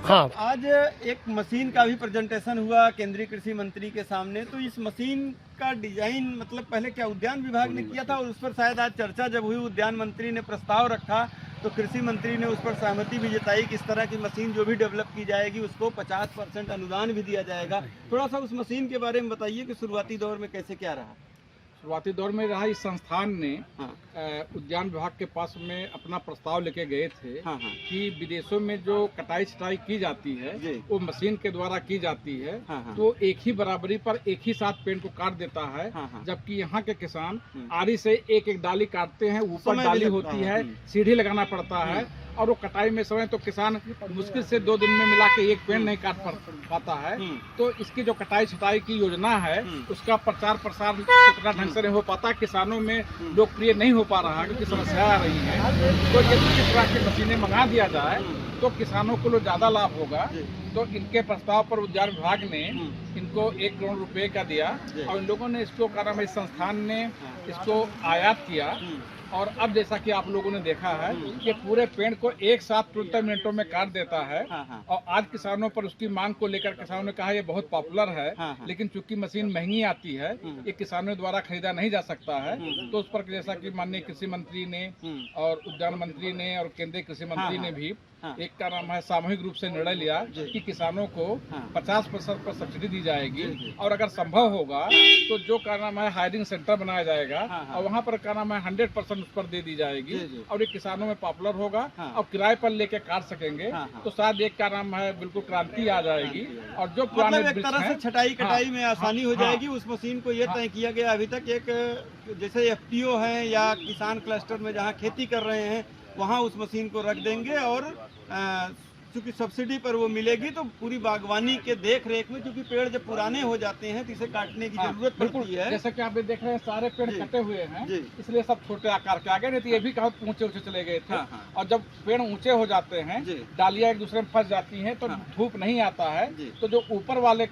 हाँ। आज एक मशीन का भी प्रेजेंटेशन हुआ केंद्रीय कृषि मंत्री के सामने, तो इस मशीन का डिजाइन मतलब पहले क्या उद्यान विभाग ने किया था और उस पर शायद आज चर्चा जब हुई, उद्यान मंत्री ने प्रस्ताव रखा तो कृषि मंत्री ने उस पर सहमति भी जताई कि इस तरह की मशीन जो भी डेवलप की जाएगी उसको 50% अनुदान भी दिया जाएगा। थोड़ा सा उस मशीन के बारे में बताइए कि शुरुआती दौर में कैसे क्या रहा। शुरुआती दौर में रहा, इस संस्थान ने हाँ उद्यान विभाग के पास में अपना प्रस्ताव लेके गए थे हाँ हाँ कि विदेशों में जो कटाई छटाई की जाती है जी। वो मशीन के द्वारा की जाती है। हाँ हाँ तो एक ही बराबरी पर एक ही साथ पेड़ को काट देता है। हाँ हाँ जबकि यहाँ के किसान आरी से एक एक डाली काटते हैं, ऊपर समय भी डाली लगता होती है। है, सीढ़ी लगाना पड़ता है और वो कटाई में समय तो किसान मुश्किल से 2 दिन में मिला के एक पेड़ नहीं काट पाता है। तो इसकी जो कटाई छटाई की योजना है उसका प्रचार प्रसार उतना ढंग से नहीं हो पाता, किसानों में लोकप्रिय नहीं हो पा रहा क्योंकि समस्या आ रही है। तो यदि इस तरह की मशीनें मंगा दिया जाए तो किसानों को ज्यादा लाभ होगा। तो इनके प्रस्ताव पर उद्यान विभाग ने इनको 1 करोड़ रुपए का दिया और इन लोगों ने इसको क्या नाम है, इस संस्थान ने इसको आयात किया। और अब जैसा कि आप लोगों ने देखा है कि पूरे पेड़ को एक साथ 15 मिनटों में काट देता है। और आज किसानों पर उसकी मांग को लेकर किसानों ने कहा ये बहुत पॉपुलर है, लेकिन चूंकि मशीन महंगी आती है, ये किसानों द्वारा खरीदा नहीं जा सकता है। तो उस पर जैसा कि माननीय कृषि मंत्री ने और उद्यान मंत्री ने और केंद्रीय कृषि मंत्री ने भी एक का नाम है सामूहिक रूप से निर्णय लिया कि किसानों को 50% पर सब्सिडी दी जाएगी और अगर संभव होगा तो जो का नाम है हायरिंग सेंटर बनाया जाएगा और वहाँ पर का नाम है 100% उस पर दे दी जाएगी और ये किसानों में पॉपुलर होगा और किराए पर लेके काट सकेंगे। तो शायद एक का नाम है बिल्कुल क्रांति आ जाएगी और जो पुराने मतलब एक तरह से छटाई कटाई में आसानी हो जाएगी। उस मशीन को ये तय किया गया अभी तक एक जैसे एफपीओ है या किसान क्लस्टर में जहाँ खेती कर रहे हैं वहाँ उस मशीन को रख देंगे और चूंकि सब्सिडी पर वो मिलेगी तो पूरी बागवानी के देख रेख में, क्योंकि पेड़ जब पुराने हो जाते हैं तो इसे काटने की जरूरत पड़ती है। जैसा कि आप देख रहे हैं सारे पेड़ कटे हुए हैं, इसलिए सब छोटे आकार के आ गए, नहीं तो ये भी बहुत ऊंचे ऊंचे चले गए थे। और जब पेड़ ऊंचे हो जाते हैं, डालियां एक दूसरे में फंस जाती हैं तो धूप नहीं आता है, तो जो ऊपर वाले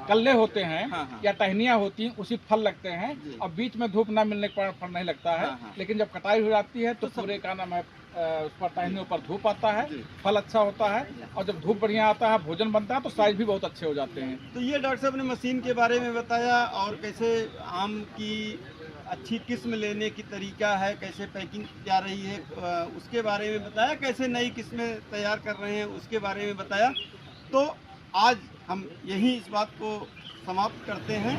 कल्ले होते हैं या टहनियां होती हैं उसी फल लगते हैं और बीच में धूप ना मिलने के कारण फल नहीं लगता है। लेकिन जब कटाई हो जाती है तो पूरे का नाम है उस पर टहनियों पर धूप आता है, फल अच्छा होता है और जब धूप बढ़िया आता है भोजन बनता है तो साइज भी बहुत अच्छे हो जाते हैं। तो ये डॉक्टर साहब ने मशीन के बारे में बताया और कैसे आम की अच्छी किस्म लेने की तरीका है, कैसे पैकिंग जा रही है उसके बारे में बताया, कैसे नई किस्में तैयार कर रहे हैं उसके बारे में बताया। तो आज हम यही इस बात को समाप्त करते हैं,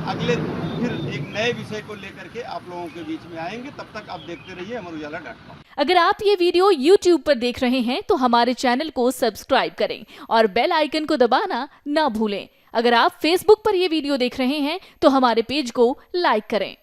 अगले फिर एक नए विषय को लेकर के आप लोगों के बीच में आएंगे। तब तक आप देखते रहिए अमरुजाला.com। अगर आप ये वीडियो YouTube पर देख रहे हैं तो हमारे चैनल को सब्सक्राइब करें और बेल आइकन को दबाना ना भूलें। अगर आप Facebook पर ये वीडियो देख रहे हैं तो हमारे पेज को लाइक करें।